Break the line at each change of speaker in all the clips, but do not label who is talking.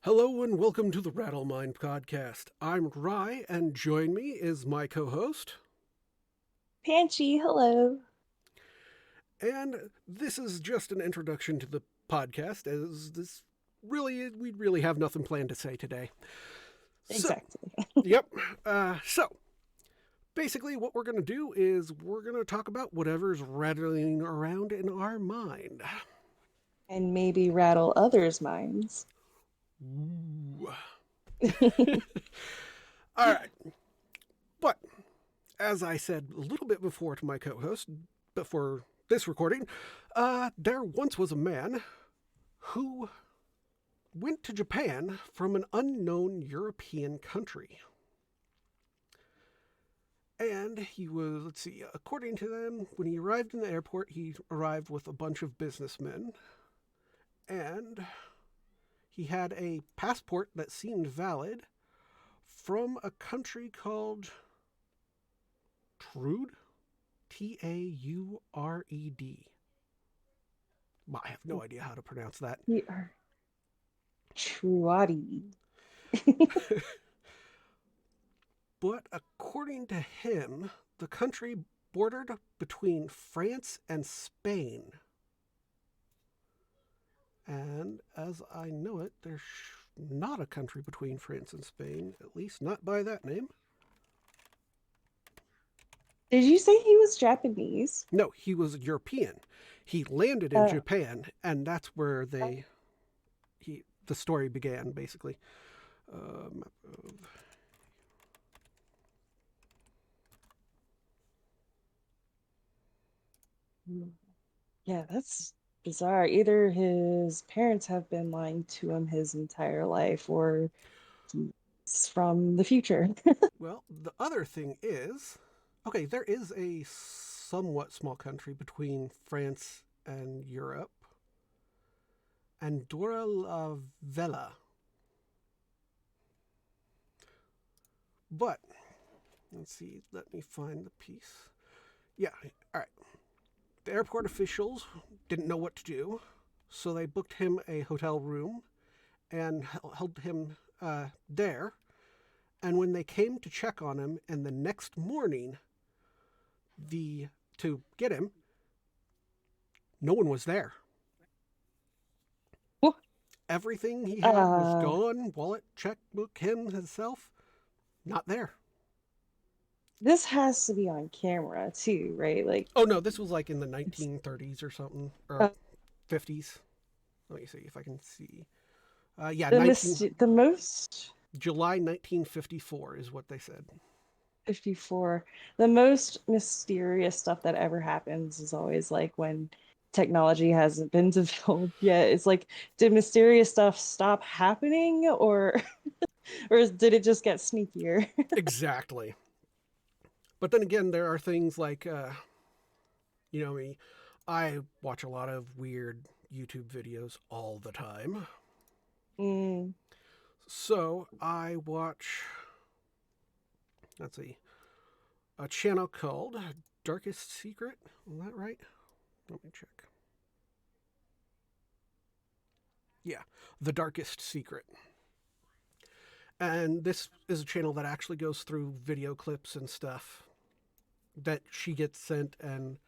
Hello and welcome to the RattleMind podcast. I'm Rye, and join me is my co-host.
Panchi, hello.
And this is just an introduction to the podcast, as this we really have nothing planned to say today. So,
Exactly.
yep. So basically, what we're going to do is we're going to talk about whatever's rattling around in our mind.
And maybe rattle others' minds.
Ooh. All right, but as I said a little bit before to my co-host, before this recording, there once was a man who went to Japan from an unknown European country. And he was, let's see, according to them, when he arrived in the airport, he arrived with a bunch of businessmen. And he had a passport that seemed valid from a country called Trude? Taured. I have no idea how to pronounce that.
We are Truati.
But according to him, the country bordered between France and Spain. And as I know it, there's not a country between France and Spain, at least not by that name.
Did you say he was Japanese?
No, he was European. He landed in
Oh,
Japan, and that's where the story began, basically. Um,
yeah, that's bizarre. Either his parents have been lying to him his entire life, or he's from the future.
well, the other thing is, okay, there is a somewhat small country between France and Europe, Andorra la Vella. But let's see, let me find the piece. Yeah, all right. The airport officials didn't know what to do, so they booked him a hotel room and held him there. And when they came to check on him, and the next morning, the to get him, no one was there. Everything he had was
Uh,
gone. Wallet, checkbook, him, himself, not there.
this has to be on camera too, right? Like
Oh no, this was like in the
it's
1930s or something, or
uh,
50s. Let me see if I can see. Yeah,
the
19
mis the most
July 1954 is what they said.
54. The most mysterious stuff that ever happens is always like when technology hasn't been developed yet. It's like, did mysterious stuff stop happening, or did it just get sneakier?
Exactly. But then again, there are things like, you know me, I watch a lot of weird YouTube videos all the time.
Mm,
So I watch, let's see, a channel called Darkest Secret. Is that right? Let me check. Yeah, The Darkest Secret. And this is a channel that actually goes through video clips and stuff that she gets sent, and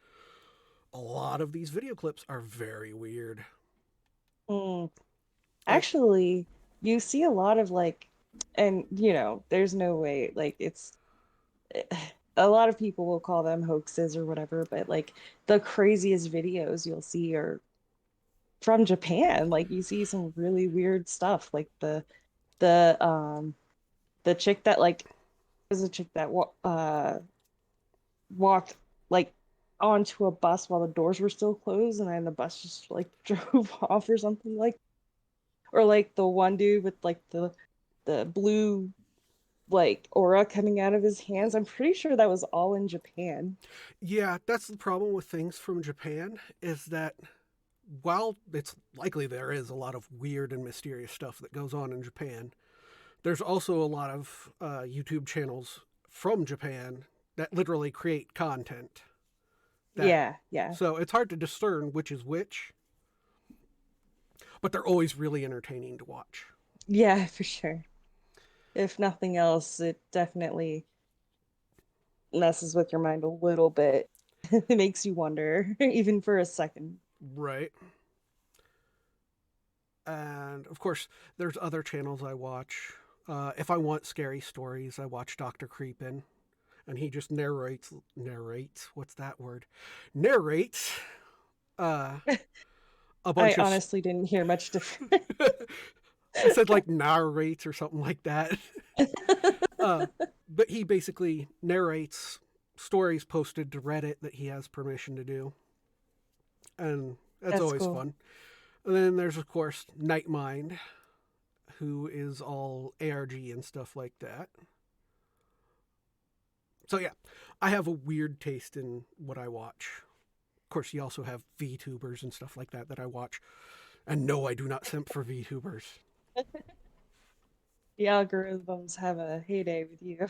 a lot of these video clips are very weird.
mm.
Like,
Actually, you see a lot of like, and there's no way, like a lot of people will call them hoaxes or whatever, but like the craziest videos you'll see are from Japan. Like you see some really weird stuff, like the the chick that like was a chick that walked like onto a bus while the doors were still closed, and then the bus just like drove off or something, like, or like the one dude with like the blue like aura coming out of his hands. I'm pretty sure that was all in Japan.
yeah, that's the problem with things from Japan is that while it's likely there is a lot of weird and mysterious stuff that goes on in Japan, there's also a lot of YouTube channels from Japan that literally create content that
Yeah, yeah.
so it's hard to discern which is which, but they're always really entertaining to watch.
Yeah, for sure. If nothing else, it definitely messes with your mind a little bit. It makes you wonder, even for a second.
Right. And of course, there's other channels I watch. If I want scary stories, I watch Dr. Creepin, and he just narrates. What's that word? Narrates uh, a
I
bunch of.
honestly didn't hear much different.
I said like narrates or something like that. Uh, but he basically narrates stories posted to Reddit that he has permission to do, and that's
That's
always
cool.
fun. And then there's of course Nightmind, who is all ARG and stuff like that. So yeah, I have a weird taste in what I watch. Of course, you also have VTubers and stuff like that that I watch. And no, I do not simp for VTubers.
The algorithms have a heyday with you.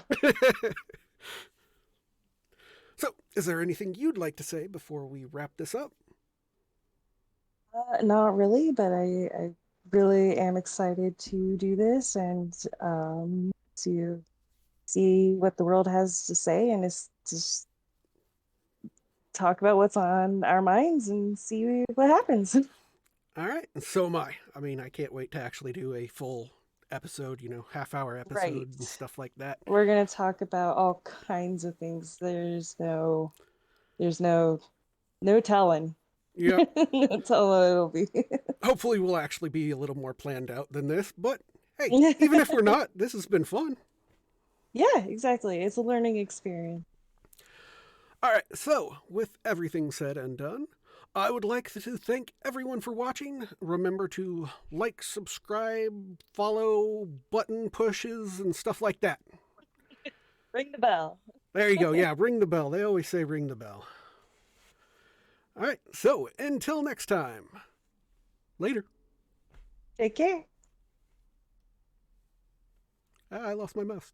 So, is there anything you'd like to say before we wrap this up?
Not really, but I really am excited to do this and to see what the world has to say and just talk about what's on our minds and see what happens.
All right, and so am I. I mean, I can't wait to actually do a full episode, half-hour
Right.
episode and stuff like that.
We're gonna talk about all kinds of things. There's no telling.
Yep.
No telling what it'll be.
Hopefully, we'll actually be a little more planned out than this, but hey, even if we're not, this has been fun.
Yeah, exactly. It's a learning experience.
All right, so with everything said and done, I would like to thank everyone for watching. Remember to like, subscribe, follow, button pushes, and stuff like that.
Ring the bell.
There you go. Yeah, ring the bell. They always say ring the bell. All right, so until next time, later.
Take care.
I lost my mouse.